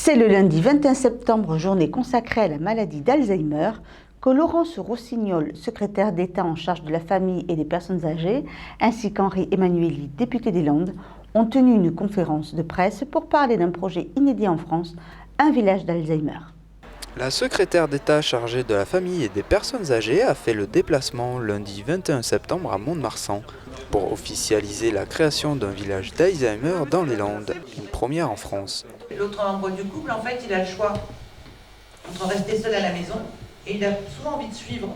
C'est le lundi 21 septembre, journée consacrée à la maladie d'Alzheimer, que Laurence Rossignol, secrétaire d'État en charge de la famille et des personnes âgées, ainsi qu'Henri Emmanuelli, député des Landes, ont tenu une conférence de presse pour parler d'un projet inédit en France, un village d'Alzheimer. La secrétaire d'État chargée de la famille et des personnes âgées a fait le déplacement lundi 21 septembre à Mont-de-Marsan pour officialiser la création d'un village d'Alzheimer dans les Landes, une première en France. L'autre membre du couple, en fait, il a le choix entre rester seul à la maison et il a souvent envie de suivre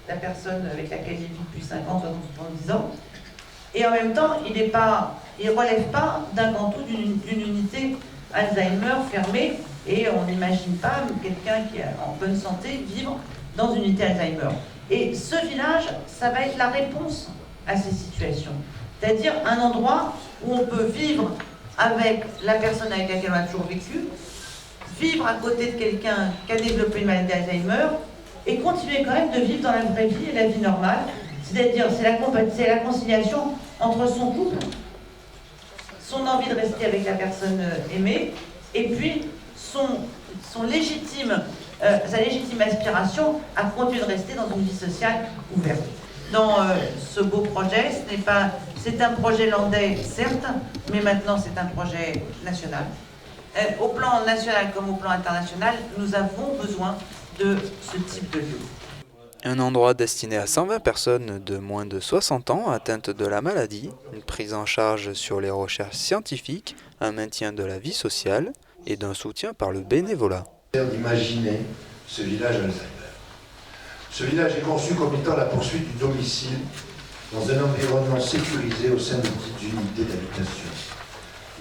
la personne avec laquelle il vit depuis 50, 60, 70 ans. Et en même temps, il ne relève pas d'un grand tout d'une unité Alzheimer fermée et on n'imagine pas quelqu'un qui est en bonne santé vivre dans une unité Alzheimer. Et ce village, ça va être la réponse à ces situations. C'est-à-dire un endroit où on peut vivre avec la personne avec laquelle on a toujours vécu, vivre à côté de quelqu'un qui a développé une maladie d'Alzheimer et continuer quand même de vivre dans la vraie vie et la vie normale. C'est-à-dire, c'est la conciliation entre son couple, son envie de rester avec la personne aimée, et puis sa légitime aspiration à continuer de rester dans une vie sociale ouverte. Dans ce beau projet, c'est un projet landais, certes, mais maintenant c'est un projet national. Au plan national comme au plan international, nous avons besoin de ce type de lieu. Un endroit destiné à 120 personnes de moins de 60 ans atteintes de la maladie, une prise en charge sur les recherches scientifiques, un maintien de la vie sociale et d'un soutien par le bénévolat. D'imaginer ce village Alzheimer. Ce village est conçu comme étant la poursuite du domicile dans un environnement sécurisé au sein de petites unités d'habitation.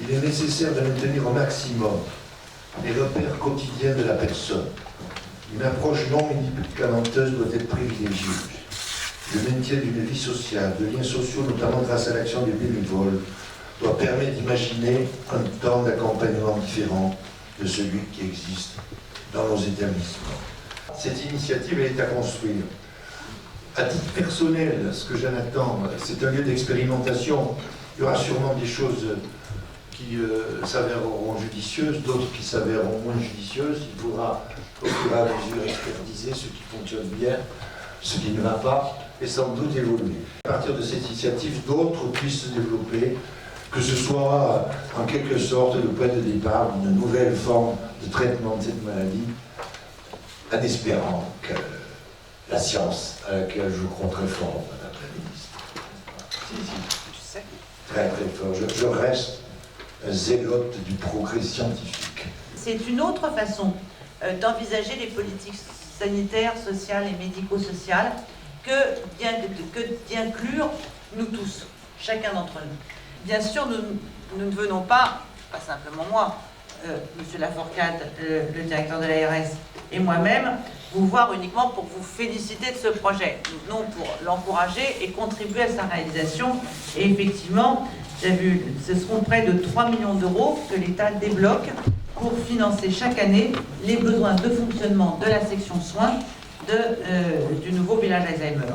Il est nécessaire de maintenir au maximum les repères quotidiens de la personne. Une approche non médicamenteuse doit être privilégiée. Le maintien d'une vie sociale, de liens sociaux, notamment grâce à l'action des bénévoles, doit permettre d'imaginer un temps d'accompagnement différent de celui qui existe dans nos établissements. Cette initiative est à construire. À titre personnel, ce que j'en attends, c'est un lieu d'expérimentation. Il y aura sûrement des choses qui s'avéreront judicieuses, d'autres qui s'avéreront moins judicieuses. Il faudra au fur et à mesure expertiser ce qui fonctionne bien, ce qui ne va pas, et sans doute évoluer. À partir de cette initiative, d'autres puissent se développer, que ce soit en quelque sorte le point de départ d'une nouvelle forme de traitement de cette maladie, en espérant que la science, à laquelle je crois très fort, Madame la Ministre, très très fort, je reste un zélote du progrès scientifique. C'est une autre façon d'envisager les politiques sanitaires, sociales et médico-sociales que d'inclure nous tous, chacun d'entre nous. Bien sûr, nous ne venons pas simplement moi, Monsieur Lafourcade, le directeur de l'ARS, et moi-même, vous voir uniquement pour vous féliciter de ce projet. Nous venons pour l'encourager et contribuer à sa réalisation. Et effectivement, j'ai vu, ce seront près de 3 millions d'euros que l'État débloque pour financer chaque année les besoins de fonctionnement de la section soins du nouveau village Alzheimer.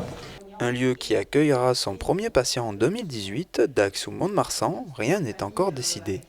Un lieu qui accueillera son premier patient en 2018, Dax ou Mont-de-Marsan, rien n'est encore décidé.